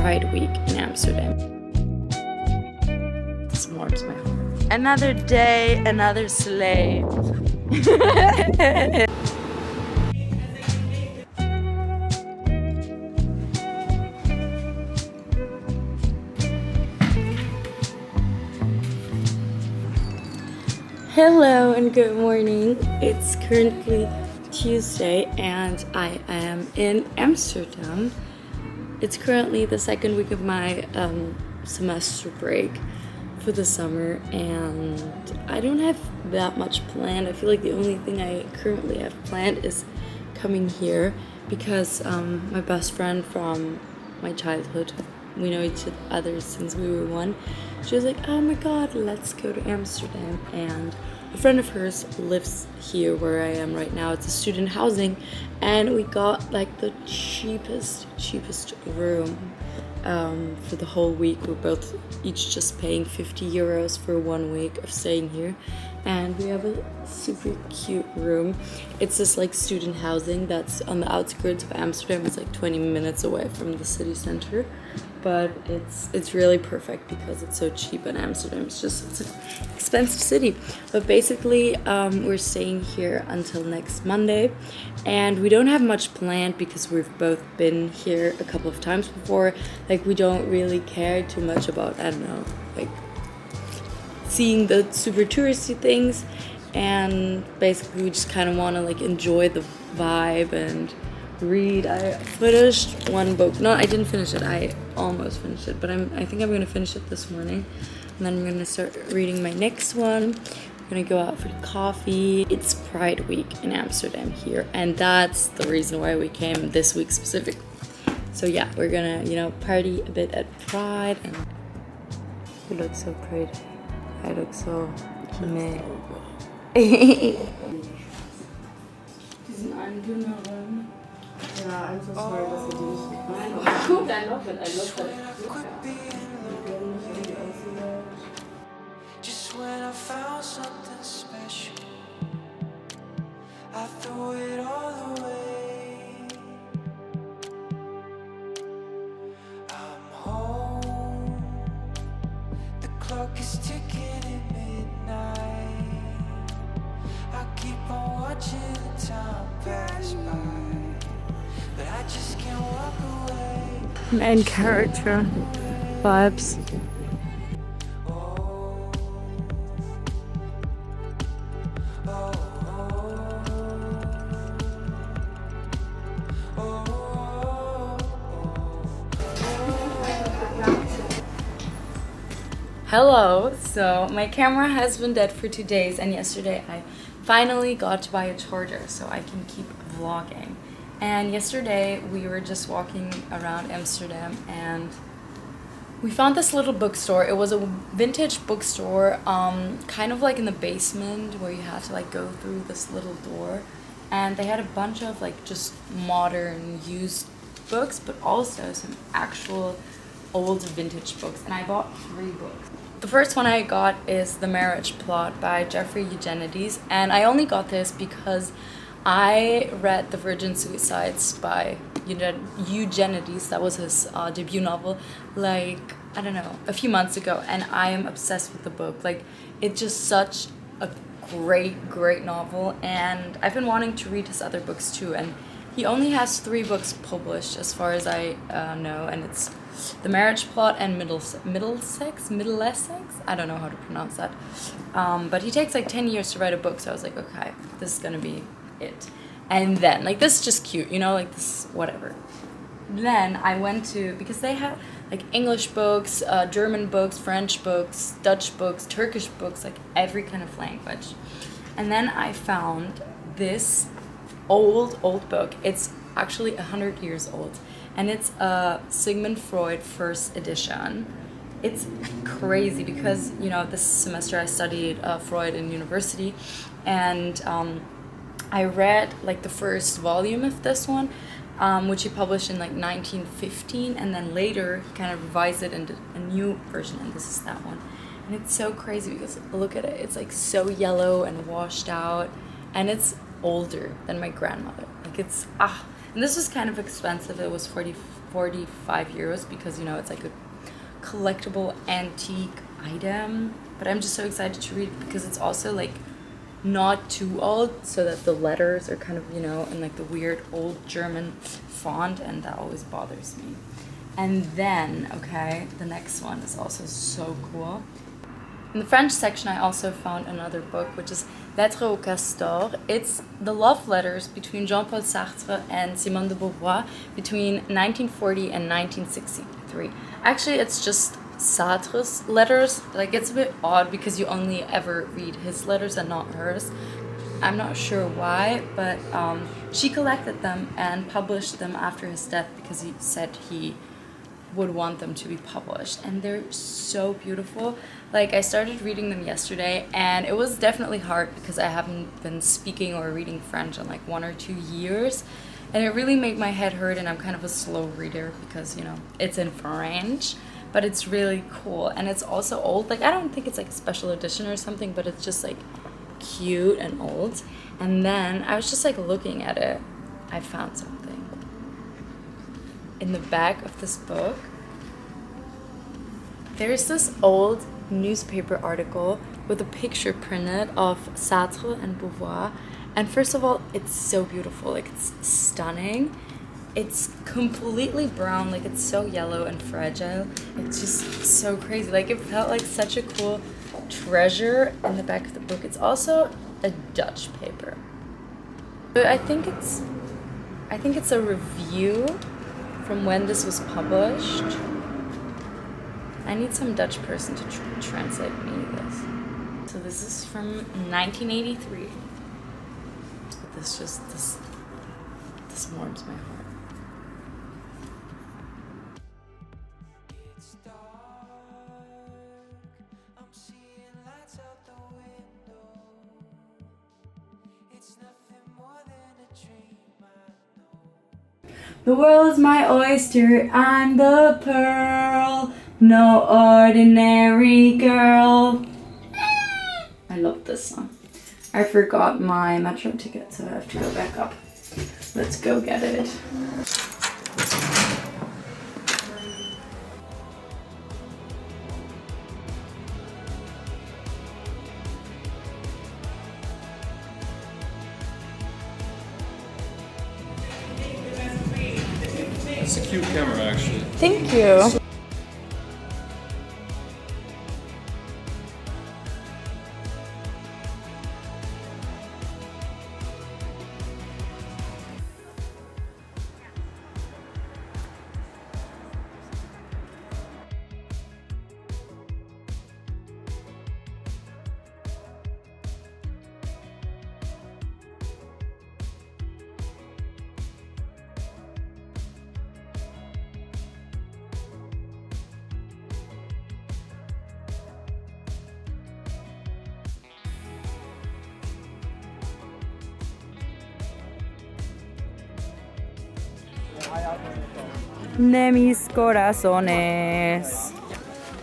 Pride Week in Amsterdam. This warms my heart. Another day, another sleigh. Hello and good morning. It's currently Tuesday and I am in Amsterdam. It's currently the second week of my semester break for the summer and I don't have that much planned. I feel like the only thing I currently have planned is coming here because my best friend from my childhood, we know each other since we were 1. She was like, oh my god, let's go to Amsterdam. And a friend of hers lives here where I am right now. It's a student housing and we got like the cheapest room for the whole week. We're both each just paying 50 euros for 1 week of staying here. And we have a super cute room. It's this like student housing that's on the outskirts of Amsterdam. It's like 20 minutes away from the city center. But it's really perfect because it's so cheap in Amsterdam. It's an expensive city. But basically, we're staying here until next Monday. And we don't have much planned because we've both been here a couple of times before. Like, we don't really care too much about, I don't know, like, seeing the super touristy things. And basically, we just kind of want to, like, enjoy the vibe and read. I finished one book. No, I didn't finish it. I almost finished it, but I think I'm gonna finish it this morning, and then I'm gonna start reading my next one. We're gonna go out for coffee. It's Pride Week in Amsterdam here, and that's the reason why we came this week specifically. So yeah, we're gonna, you know, party a bit at Pride. And you look so pretty. I look so meh. Yeah, I'm so sorry, dass wir die nicht gefallen. Gut, I love it. Just when I found something special, I threw it all away. I'm home. The clock is ticking at midnight. I keep on watching the time pass by. But I just can't walk away. Main character vibes. Hello, so my camera has been dead for 2 days and yesterday I finally got to buy a charger so I can keep vlogging. And yesterday we were just walking around Amsterdam and we found this little bookstore. It was a vintage bookstore, kind of like in the basement where you had to like go through this little door. And they had a bunch of like just modern used books, but also some actual old vintage books. And I bought 3 books. The first one I got is The Marriage Plot by Jeffrey Eugenides. And I only got this because I read The Virgin Suicides by Eugenides. That was his debut novel, like, I don't know, a few months ago, and I am obsessed with the book. Like, it's just such a great novel, and I've been wanting to read his other books too, and he only has 3 books published as far as I know, and it's The Marriage Plot and Middlesex? I don't know how to pronounce that. But he takes like 10 years to write a book, so I was like, okay, this is gonna be it. And then, like, this is just cute, you know, like this, whatever. Then I went to, because they had like English books, German books, French books, Dutch books, Turkish books, like every kind of language. And then I found this old book. It's actually 100 years old, and it's a Sigmund Freud first edition. It's crazy because, you know, this semester I studied Freud in university, and I read like the first volume of this one, which he published in like 1915, and then later he kind of revised it into a new version, and this is that one. And it's so crazy because look at it, it's like so yellow and washed out, and it's older than my grandmother. Like, it's and this was kind of expensive. It was 45 45 euros because, you know, it's like a collectible antique item. But I'm just so excited to read it because it's also like not too old, so that the letters are kind of, you know, in like the weird old German font, and that always bothers me. And then, okay, the next one is also so cool. In the French section, I also found another book, which is Lettres au Castor. It's the love letters between Jean-Paul Sartre and Simone de Beauvoir between 1940 and 1963. Actually, it's just Sartre's letters. Like, it's a bit odd because you only ever read his letters and not hers. I'm not sure why, but she collected them and published them after his death because he said he would want them to be published, and they're so beautiful. Like, I started reading them yesterday, and it was definitely hard because I haven't been speaking or reading French in like 1 or 2 years, and it really made my head hurt, and I'm kind of a slow reader because, you know, it's in French, but it's really cool. And it's also old. Like, I don't think it's like a special edition or something, but it's just like cute and old. And then I was just like looking at it, I found something in the back of this book. There's this old newspaper article with a picture printed of Sartre and Beauvoir, and first of all, it's so beautiful. Like, it's stunning. It's completely brown, like it's so yellow and fragile. It's just so crazy. Like, it felt like such a cool treasure in the back of the book. It's also a Dutch paper, but I think it's a review from when this was published. I need some Dutch person to translate me this. So this is from 1983. But this warms my heart. It's dark. I'm seeing lights out the window. It's nothing more than a dream, I know. The world's my oyster, I'm the pearl, no ordinary girl. I love this song. I forgot my metro ticket, so I have to go back up. Let's go get it. It's a cute camera, actually. Thank you. De mis corazones.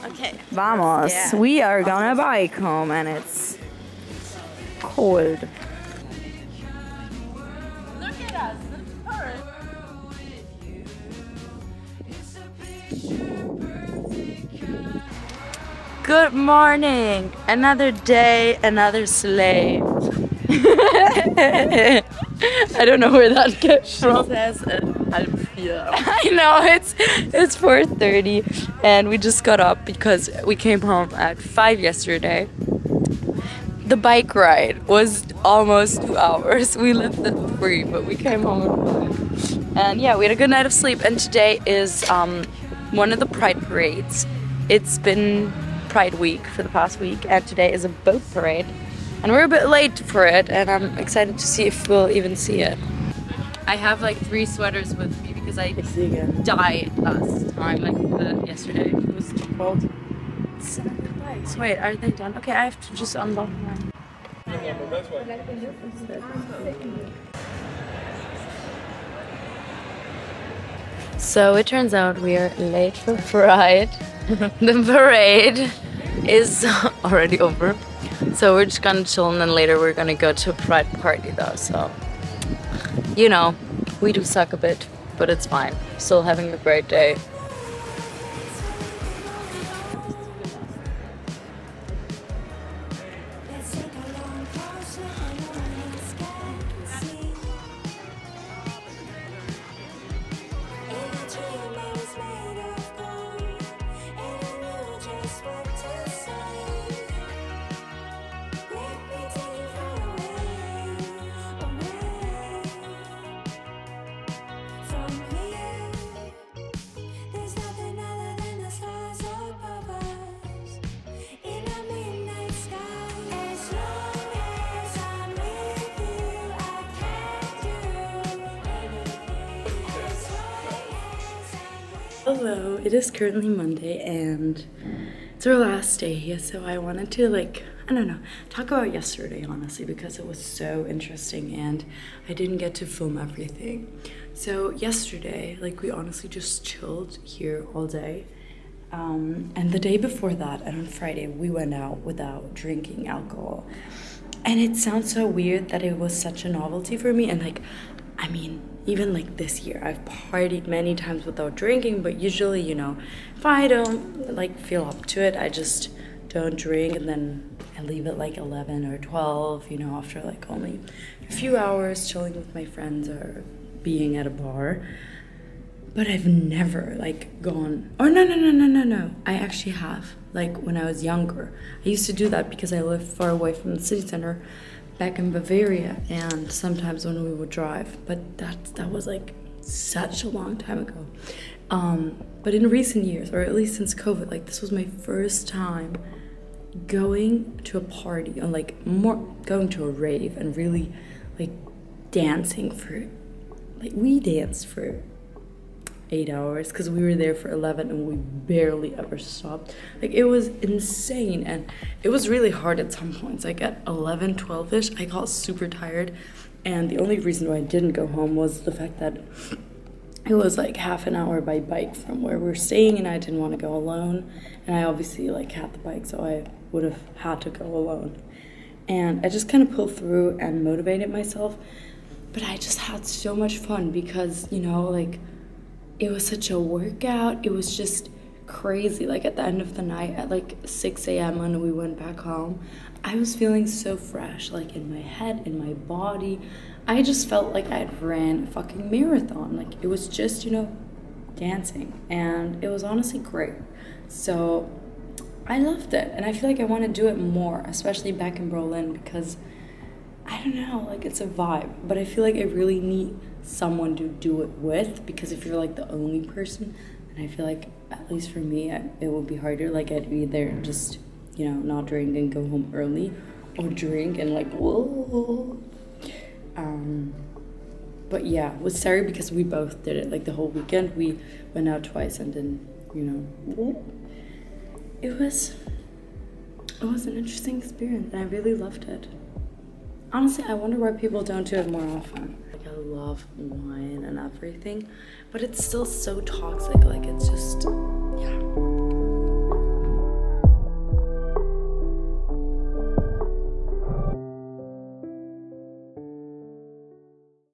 Okay. Vamos. Yeah. We are gonna bike home and it's cold. Look at us. Look at her. Good morning. Another day, another slave. I don't know where that came from. It says 3:30. I know, it's 4:30 and we just got up because we came home at 5 yesterday. The bike ride was almost 2 hours. We left at 3, but we came home at 5. And yeah, we had a good night of sleep, and today is one of the Pride parades. It's been Pride week for the past week, and today is a boat parade. And we're a bit late for it, and I'm excited to see if we'll even see it. I have like 3 sweaters with me because I died last time, like yesterday. It was too cold. So wait, are they done? Okay, I have to just unlock mine. So it turns out we are late for Pride. The parade is already over. So we're just gonna chill, and then later we're gonna go to a Pride party though, so you know, we do suck a bit. but it's fine. Still having a great day. Hello, it is currently Monday and it's our last day here, so I wanted to I don't know, talk about yesterday honestly because it was so interesting and I didn't get to film everything. So yesterday, we honestly just chilled here all day. And the day before that, and on Friday, we went out without drinking alcohol. And it sounds so weird that it was such a novelty for me, and I mean, even this year, I've partied many times without drinking, but usually, you know, if I don't feel up to it, I just don't drink, and then I leave at 11 or 12, you know, after only a few hours chilling with my friends or being at a bar. But I've never gone, oh no, I actually have, when I was younger. I used to do that because I lived far away from the city center back in Bavaria, and sometimes when we would drive, but that was such a long time ago. But in recent years, or at least since COVID, this was my first time going to a party, and more going to a rave and really dancing for, we danced for 8 hours because we were there for 11 and we barely ever stopped. It was insane, and it was really hard at some points. At 11, 12-ish, I got super tired, and the only reason why I didn't go home was the fact that it was half an hour by bike from where we're staying, and I didn't want to go alone, and I obviously had the bike, so I would have had to go alone. And I just kind of pulled through and motivated myself, but I just had so much fun because, you know, it was such a workout. It was just crazy. At the end of the night at 6 a.m. when we went back home, I was feeling so fresh, in my head, in my body. I just felt like I had ran a fucking marathon. It was just, you know, dancing, and it was honestly great. So I loved it, and I feel I want to do it more, especially back in Berlin, because I don't know, it's a vibe, but I feel I really need someone to do it with, because if you're the only person, and I feel at least for me, it would be harder. I'd either just, you know, not drink and go home early, or drink and whoa. But yeah, with Sari, because we both did it the whole weekend, we went out twice, and then, you know, it was an interesting experience, and I really loved it. Honestly, I wonder why people don't do it more often. I love wine and everything, but it's still so toxic. It's just